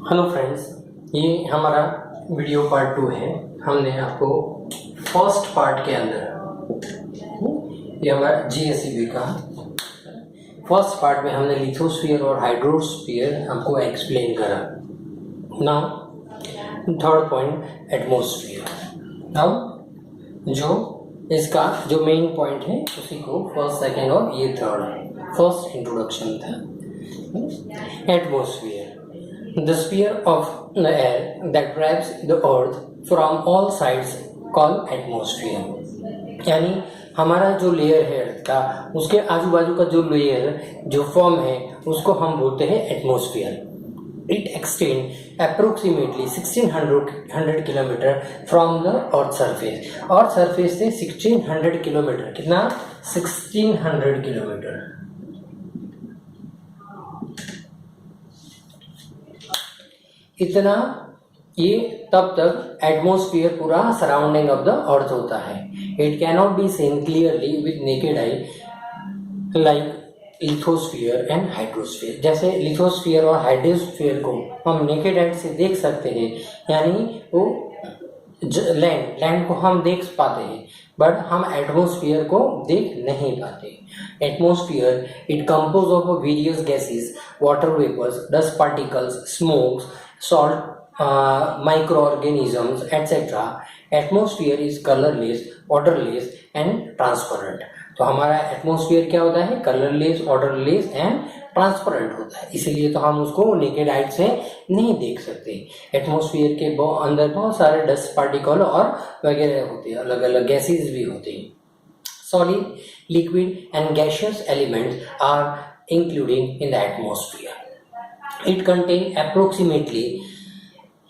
Hello friends, ये हमारा video part 2 है। हमने आपको फर्स्ट पार्ट के अंदर ये हमारा जीएसईबी का फर्स्ट पार्ट में हमने लिथोस्फीयर और हाइड्रोस्फीयर आपको एक्सप्लेन करा। Now third point atmosphere. अब जो इसका जो मेन पॉइंट है उसी को फर्स्ट, सेकेंड और ये थर्ड फर्स्ट इंट्रोडक्शन था। Atmosphere, the sphere of the air that wraps the earth from all sides called atmosphere। यानी हमारा जो लेयर है अर्थ का, उसके आजू बाजू का जो लेयर जो फॉर्म है उसको हम बोलते हैं atmosphere. It extend approximately 1600 kilometre from the earth surface. Earth surface से 1600 किलोमीटर, कितना 1600 किलोमीटर। इतना ये तब तक एटमॉस्फेयर पूरा सराउंडिंग ऑफ द अर्थ होता है। It can not be seen clearly with naked I like lithosphere and hydrosphere. जैसे लिथोस्फीयर और हाइड्रोस्फीयर को हम नेकेड आई से देख सकते हैं, यानी वो लैंड को हम देख पाते हैं, बट हम एटमॉस्फेयर को देख नहीं पाते। Atmosphere it compose of various gases, water vapours, dust particles, smokes, salt, microorganisms, etc. Atmosphere is colorless, odorless and transparent। तो हमारा एटमॉस्फेयर क्या होता है? कलरलेस, ऑर्डरलेस एंड ट्रांसपेरेंट होता है। इसीलिए तो हम उसको नेकेड आई से नहीं देख सकते। एटमॉस्फेयर के अंदर बहुत सारे डस्ट पार्टिकल और वगैरह होते हैं, अलग अलग गैसेस भी होते हैं। Solid, liquid and gaseous elements are including in the atmosphere. It contain approximately,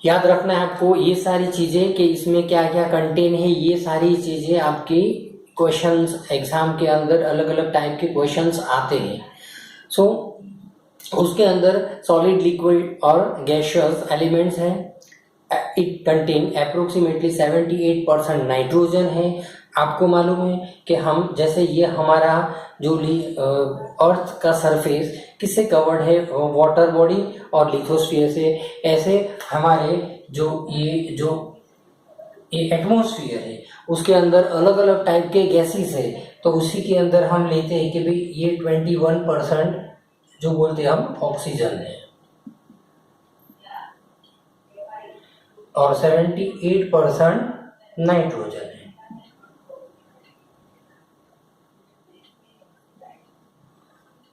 याद रखना है आपको ये सारी चीजें कि इसमें क्या क्या कंटेन है। ये सारी चीजें आपके क्वेश्चंस एग्जाम के अंदर अलग अलग टाइप के क्वेश्चंस आते हैं। सो उसके अंदर सॉलिड, लिक्विड और गैसियस एलिमेंट्स हैं। इट कंटेन अप्रोक्सीमेटली 78% नाइट्रोजन है। आपको मालूम है कि हम जैसे ये हमारा जो अर्थ का सरफेस किससे कवर्ड है? वाटर बॉडी और लिथोस्फीयर से। ऐसे हमारे जो एटमॉस्फेयर है उसके अंदर अलग अलग टाइप के गैसेस है। तो उसी के अंदर हम लेते हैं कि भाई ये 21% जो बोलते हैं हम ऑक्सीजन है और 78% नाइट्रोजन है।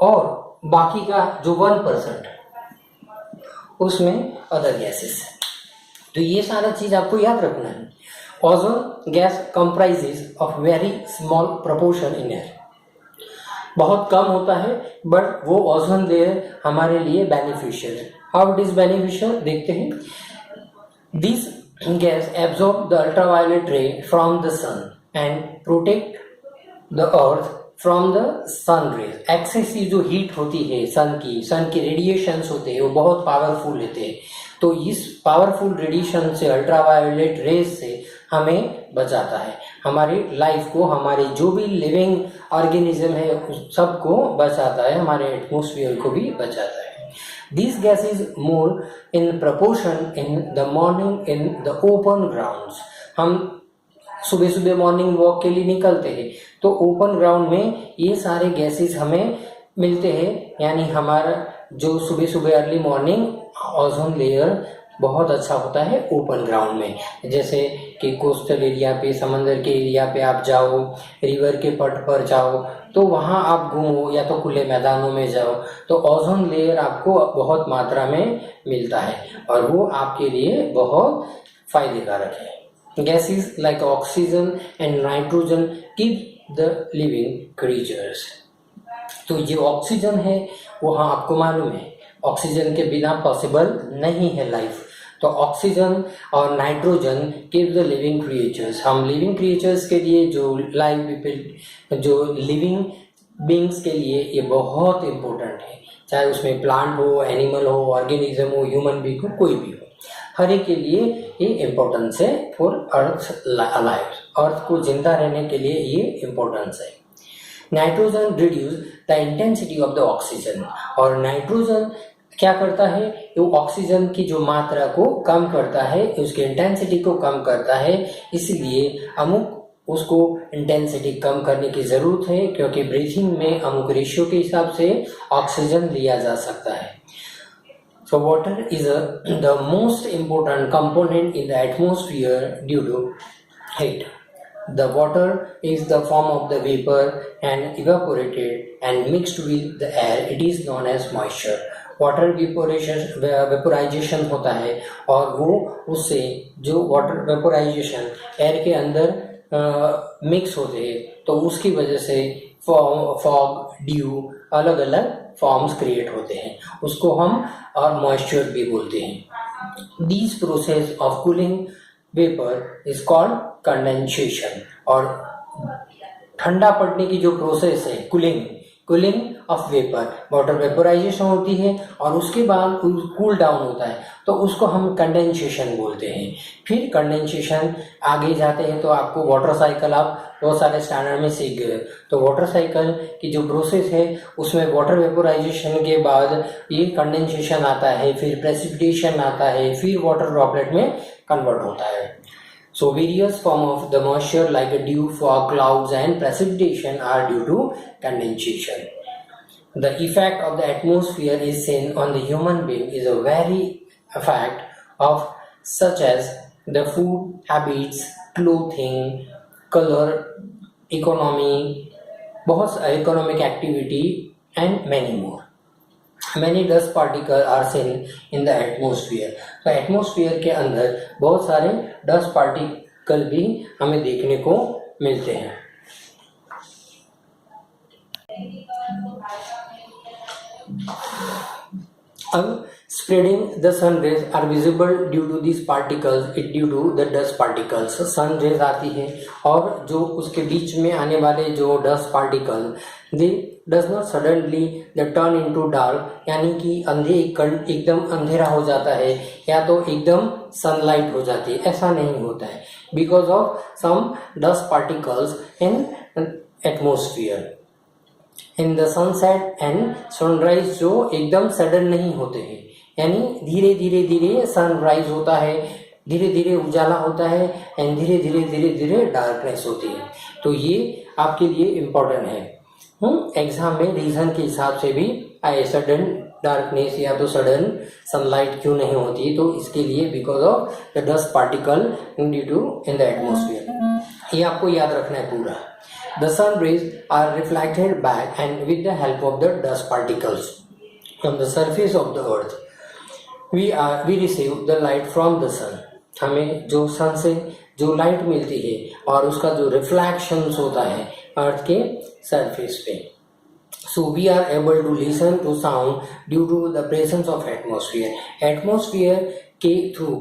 और बाकी का जो 1% उसमें अदर गैसेस है। तो ये सारा चीज आपको याद रखना है। Ozone gas comprises of very small proportion in air. बहुत कम होता है, बट वो ओजोन लेयर हमारे लिए बेनिफिशियल है। हाउ इट इज बेनिफिशियल देखते हैं। This gas absorb the ultraviolet ray from the sun and protect the earth from the sun rays. Excessive जो हीट होती है सन की रेडिएशंस होते हैं वो बहुत पावरफुल होते हैं। तो इस पावरफुल रेडिएशन से, अल्ट्रावायोलेट रेज से हमें बचाता है। हमारी लाइफ को, हमारे जो भी लिविंग ऑर्गेनिज्म है उस सबको बचाता है, हमारे एटमॉस्फेयर को भी बचाता है। This gas is more in proportion in the morning in the open grounds. हम सुबह सुबह मॉर्निंग वॉक के लिए निकलते हैं तो ओपन ग्राउंड में ये सारे गैसेस हमें मिलते हैं। यानी हमारा जो सुबह सुबह अर्ली मॉर्निंग ओजोन लेयर बहुत अच्छा होता है ओपन ग्राउंड में। जैसे कि कोस्टल एरिया पे, समंदर के एरिया पे आप जाओ, रिवर के पट पर जाओ, तो वहाँ आप घूमो या तो खुले मैदानों में जाओ, तो ओजोन लेयर आपको बहुत मात्रा में मिलता है और वो आपके लिए बहुत फायदेकारक है। Gases like oxygen and nitrogen keep the living creatures। तो ये ऑक्सीजन है वो, हाँ आपको मालूम है ऑक्सीजन के बिना पॉसिबल नहीं है लाइफ। तो ऑक्सीजन और nitrogen keep the living creatures. हम लिविंग क्रिएचर्स के लिए, जो लाइव पीपल, जो लिविंग बींग्स के लिए ये बहुत इम्पोर्टेंट है। चाहे उसमें प्लांट हो, एनिमल हो, ऑर्गेनिज्म हो, ह्यूमन बींग हो, कोई भी हो, हर एक के लिए ये इम्पोर्टेंस है फॉर अर्थ अलाइव। अर्थ को जिंदा रहने के लिए ये इम्पोर्टेंस है। Nitrogen reduce the intensity of the oxygen, और नाइट्रोजन क्या करता है, वो ऑक्सीजन की जो मात्रा को कम करता है, उसकी इंटेंसिटी को कम करता है, इसलिए अमुक उसको इंटेंसिटी कम करने की ज़रूरत है, क्योंकि ब्रीथिंग में अमुक रेशियो के हिसाब से ऑक्सीजन लिया जा सकता है। So water is the most important component in the atmosphere due to heat. The water is the form of the vapor and evaporated and mixed with the air. It is known as moisture. Water vaporisation होता है, और वो उससे जो water vaporisation air के अंदर mix होते हैं, तो उसकी वजह से फॉग, ड्यू, अलग अलग फॉर्म्स क्रिएट होते हैं, उसको हम और मॉइस्चर भी बोलते हैं। This process of cooling vapour is called condensation. और ठंडा पड़ने की जो प्रोसेस है cooling of vapour, water vaporisation होती है और उसके बाद कूल डाउन होता है, तो उसको हम कंडेंसेशन बोलते हैं। फिर कंडेंसेशन आगे जाते हैं तो आपको वाटर साइकिल आप बहुत सारे स्टैंडर्ड में सीख गए। तो वाटर साइकिल की जो प्रोसेस है उसमें वाटर वेपोराइजेशन के बाद ये कंडेंसेशन आता है, फिर प्रेसिपिटेशन आता है, फिर वाटर ड्रॉपलेट में कन्वर्ट होता है। So various form of the moisture like dew, fog, clouds and precipitation are due to condensation. The effect of the atmosphere is seen on the human being is a very effect of such as the food habits, clothing, color, economy, बहुत economic activity and many more. Many dust particles are seen in the atmosphere. तो atmosphere के अंदर बहुत सारे dust particle भी हमें देखने को मिलते हैं। अब spreading the sun rays are visible due to these particles, it due to the dust particles. sun rays आती है और जो उसके बीच में आने वाले जो dust particle they does not suddenly they turn into dark, यानी कि एकदम अंधेरा हो जाता है या तो एकदम सनलाइट हो जाती है, ऐसा नहीं होता है, because of some dust particles in atmosphere. In the sunset and sunrise जो एकदम सडन नहीं होते हैं, यानी धीरे धीरे सनराइज होता है, धीरे धीरे उजाला होता है एंड धीरे धीरे डार्कनेस होती है। तो ये आपके लिए इम्पोर्टेंट है। एग्जाम में रीजन के हिसाब से भी आए सडन डार्कनेस या तो सडन सनलाइट क्यों नहीं होती, तो इसके लिए because of the dust particle due to in the atmosphere. ये आपको याद रखना है पूरा। The sun rays are reflected back and with the help of the dust particles from the surface of the earth. We receive the light from the sun. हमें जो सन से जो लाइट मिलती है और उसका जो रिफ्लेक्शंस होता है अर्थ के सरफेस पे। So we are able to listen to sound due to the presence of atmosphere. Atmosphere के थ्रू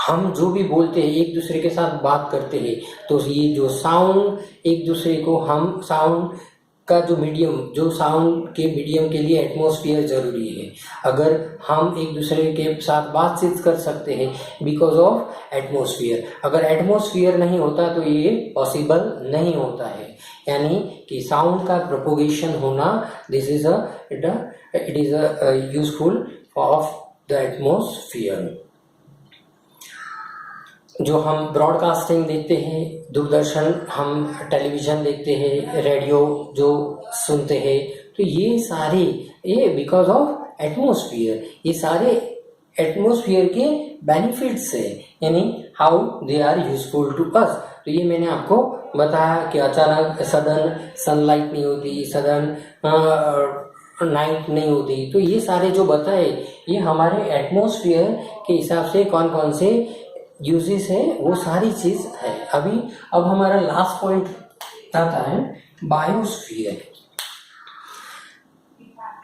हम जो भी बोलते हैं, एक दूसरे के साथ बात करते हैं, तो ये जो साउंड एक दूसरे को हम साउंड का जो मीडियम, जो साउंड के मीडियम के लिए एटमॉस्फेयर ज़रूरी है। अगर हम एक दूसरे के साथ बातचीत कर सकते हैं बिकॉज ऑफ एटमॉस्फेयर, अगर एटमॉस्फेयर नहीं होता तो ये पॉसिबल नहीं होता है, यानी कि साउंड का प्रोपोगेशन होना this is it is useful of the atmosphere. जो हम ब्रॉडकास्टिंग देखते हैं, दूरदर्शन, हम टेलीविज़न देखते हैं, रेडियो जो सुनते हैं, तो ये सारे ये बिकॉज ऑफ एटमॉस्फेयर, ये सारे एटमॉस्फेयर के बेनिफिट्स है, यानी how they are useful to us. तो ये मैंने आपको बताया कि अचानक सडन सनलाइट नहीं होती, सडन नाइट नहीं होती, तो ये सारे जो बताए ये हमारे एटमॉस्फेयर के हिसाब से कौन कौन से यूजेस है, वो सारी चीज है। अब हमारा लास्ट पॉइंट आता है बायोस्फीयर।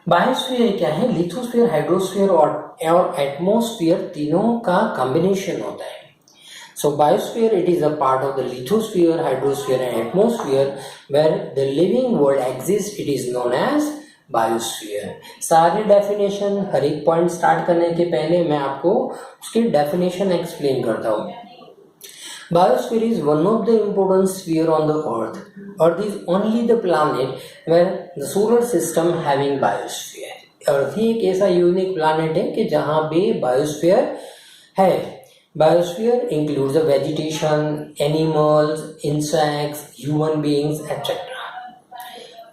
बायोस्फीयर क्या है? लिथोस्फीयर, हाइड्रोस्फीयर और एटमॉस्फेयर तीनों का कॉम्बिनेशन होता है। So biosphere, it is a part of the lithosphere, hydrosphere and atmosphere where the living world exists. It is known as biosphere. सारी डेफिनेशन, हर एक पॉइंट स्टार्ट करने के पहले मैं आपको उसकी डेफिनेशन एक्सप्लेन करता हूँ। Biosphere is one of the important sphere on the earth. Earth is only the planet where the solar system having biosphere. अर्थ ही एक ऐसा यूनिक प्लानट है कि जहाँ पे बायोस्फीयर है. Biosphere includes the vegetation, animals, insects, human beings etcetera.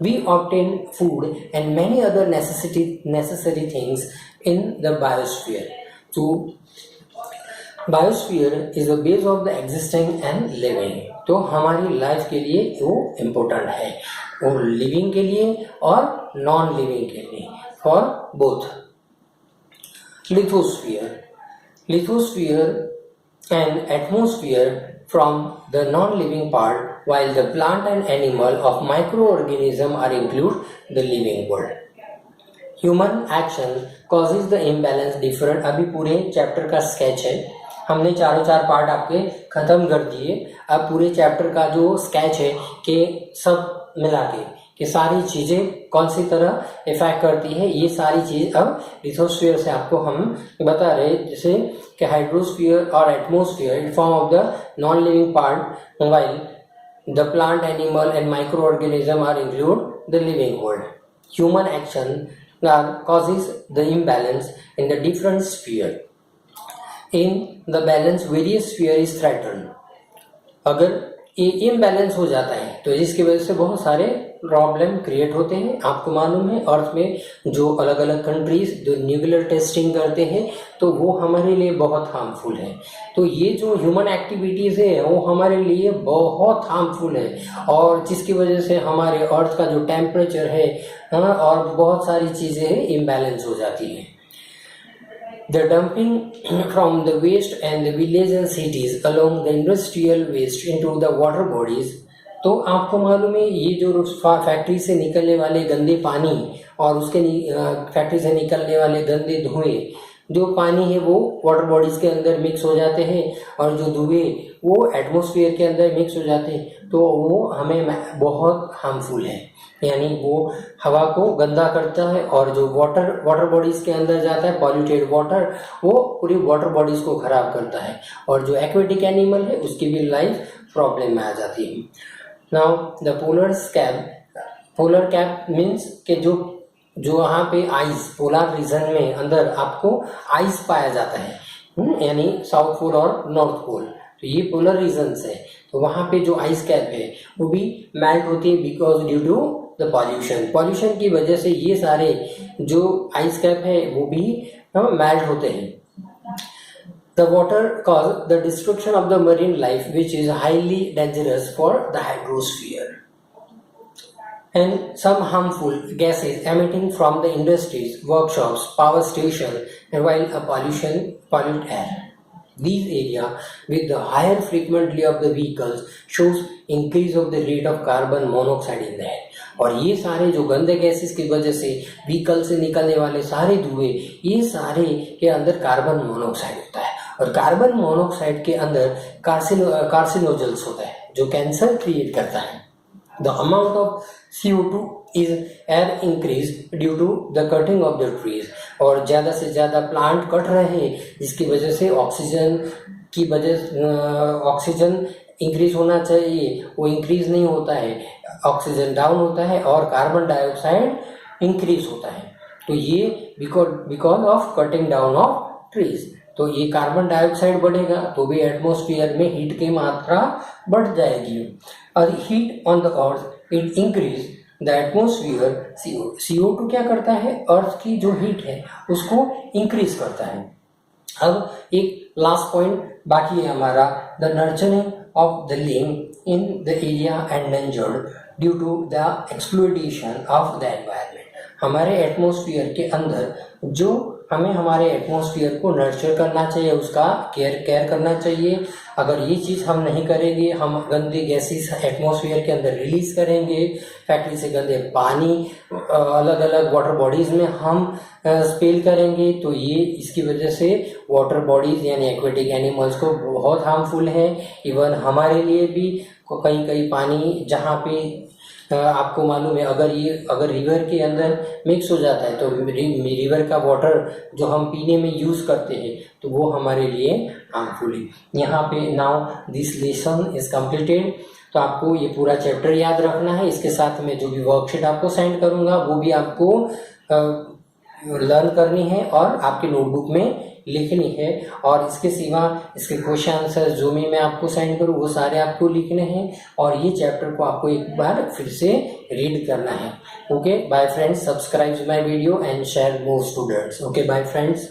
We obtain food and many other necessary things in the biosphere. So biosphere is the base of the existing and living. तो हमारी life के लिए वो important है, वो living के लिए और नॉन लिविंग के लिए, for both. Lithosphere and atmosphere from the non-living part, while the plant and animal of microorganism are include the living world. Human action causes the imbalance different. अभी पूरे chapter का sketch है, हमने चारों चार part आपके खत्म कर दिए. अब पूरे चैप्टर का जो स्केच है कि सब मिला कि सारी चीज़ें कौन सी तरह इफेक्ट करती है, ये सारी चीज़ अब लिथोस्फीयर से आपको हम बता रहे हैं. जैसे कि हाइड्रोस्फीयर और atmosphere in form of the non living part, while the plant, animal and micro organism are include the living world. Human action causes the imbalance in the different sphere. In the balance, various sphere is threatened. अगर ये imbalance हो जाता है तो इसकी वजह से बहुत सारे प्रॉब्लम क्रिएट होते हैं. आपको मालूम है अर्थ में जो अलग अलग कंट्रीज जो न्यूक्लियर टेस्टिंग करते हैं तो वो हमारे लिए बहुत हार्मफुल है. तो ये जो ह्यूमन एक्टिविटीज़ है वो हमारे लिए बहुत हार्मफुल है, और जिसकी वजह से हमारे अर्थ का जो टेम्परेचर है और बहुत सारी चीज़ें हैं इम्बैलेंस हो जाती है. The dumping from the waste and the villages and cities along the industrial waste into the water bodies. तो आपको मालूम है ये जो फैक्ट्री से निकलने वाले गंदे पानी और उसके फैक्ट्री से निकलने वाले गंदे धुएं, जो पानी है वो वाटर बॉडीज के अंदर मिक्स हो जाते हैं और जो धुएं वो एटमॉस्फेयर के अंदर मिक्स हो जाते हैं, तो वो हमें बहुत हार्मफुल है. यानी वो हवा को गंदा करता है, और जो वाटर बॉडीज के अंदर जाता है पॉल्यूटेड वाटर, वो पूरी वाटर बॉडीज को खराब करता है, और जो एक्वेटिक एनिमल है उसकी भी लाइफ प्रॉब्लम में आ जाती है. Now the polar cap means कि जो वहाँ पे आइस, पोलर रीजन में अंदर आपको आइस पाया जाता है, यानी साउथ पोल और नॉर्थ पोल, तो ये पोलर रीजन्स है. तो वहाँ पे जो आइस कैप है वो भी मेल्ट होती है because due to the pollution की वजह से ये सारे जो आइस कैप है वो भी मेल्ट होते हैं. The water cause the destruction of the marine life which is highly dangerous for the hydrosphere. And some harmful gases emitting from the industries, workshops, power stations, and while pollute air. These areas with the higher frequency of the vehicles shows increase of the rate of carbon monoxide in the air. और ये सारे जो गंदे gases की वजह से vehicle से निकलने वाले सारे धुएं, ये सारे के अंदर कार्बन मोनोऑक्साइड होता है, और कार्बन मोनोऑक्साइड के अंदर कार्सिनोजन्स होता है जो कैंसर क्रिएट करता है. The amount of CO2 is air increase due to the cutting of the trees. और ज़्यादा से ज़्यादा प्लांट कट रहे हैं जिसकी वजह से ऑक्सीजन इंक्रीज होना चाहिए, वो इंक्रीज नहीं होता है, ऑक्सीजन डाउन होता है और कार्बन डाइऑक्साइड इंक्रीज होता है. तो ये because of cutting down of trees. तो ये कार्बन डाइऑक्साइड बढ़ेगा तो भी एटमॉस्फेयर में हीट की मात्रा बढ़ जाएगी. और heat on the earth it increase the atmosphere. CO2 क्या करता है, अर्थ की जो हीट है उसको इंक्रीज करता है. अब एक लास्ट पॉइंट बाकी है हमारा, the nurturing of the link in the area endangered due to the exploitation of the environment. हमारे एटमॉस्फेयर के अंदर जो हमें हमारे एटमॉस्फेयर को नर्चर करना चाहिए, उसका केयर करना चाहिए. अगर ये चीज़ हम नहीं करेंगे, हम गंदे गैसेस एटमॉस्फेयर के अंदर रिलीज करेंगे, फैक्ट्री से गंदे पानी अलग अलग वाटर बॉडीज़ में हम स्पेल करेंगे, तो ये इसकी वजह से वाटर बॉडीज़ यानी एक्वेटिक एनिमल्स को बहुत हार्मफुल है. इवन हमारे लिए भी कहीं पानी जहाँ पे आपको मालूम है अगर रिवर के अंदर मिक्स हो जाता है तो रिवर का वाटर जो हम पीने में यूज़ करते हैं तो वो हमारे लिए हार्मफुल है। यहाँ पे now this lesson is completed. तो आपको ये पूरा चैप्टर याद रखना है। इसके साथ में जो भी वर्कशीट आपको सेंड करूँगा वो भी आपको लर्न करनी है और आपके नोटबुक में लिखनी है। और इसके सिवा इसके क्वेश्चन आंसर जो भी मैं आपको सेंड करूँ वो सारे आपको लिखने हैं और ये चैप्टर को आपको एक बार फिर से रीड करना है। Okay bye friends, subscribe my video and share more students. Okay bye friends.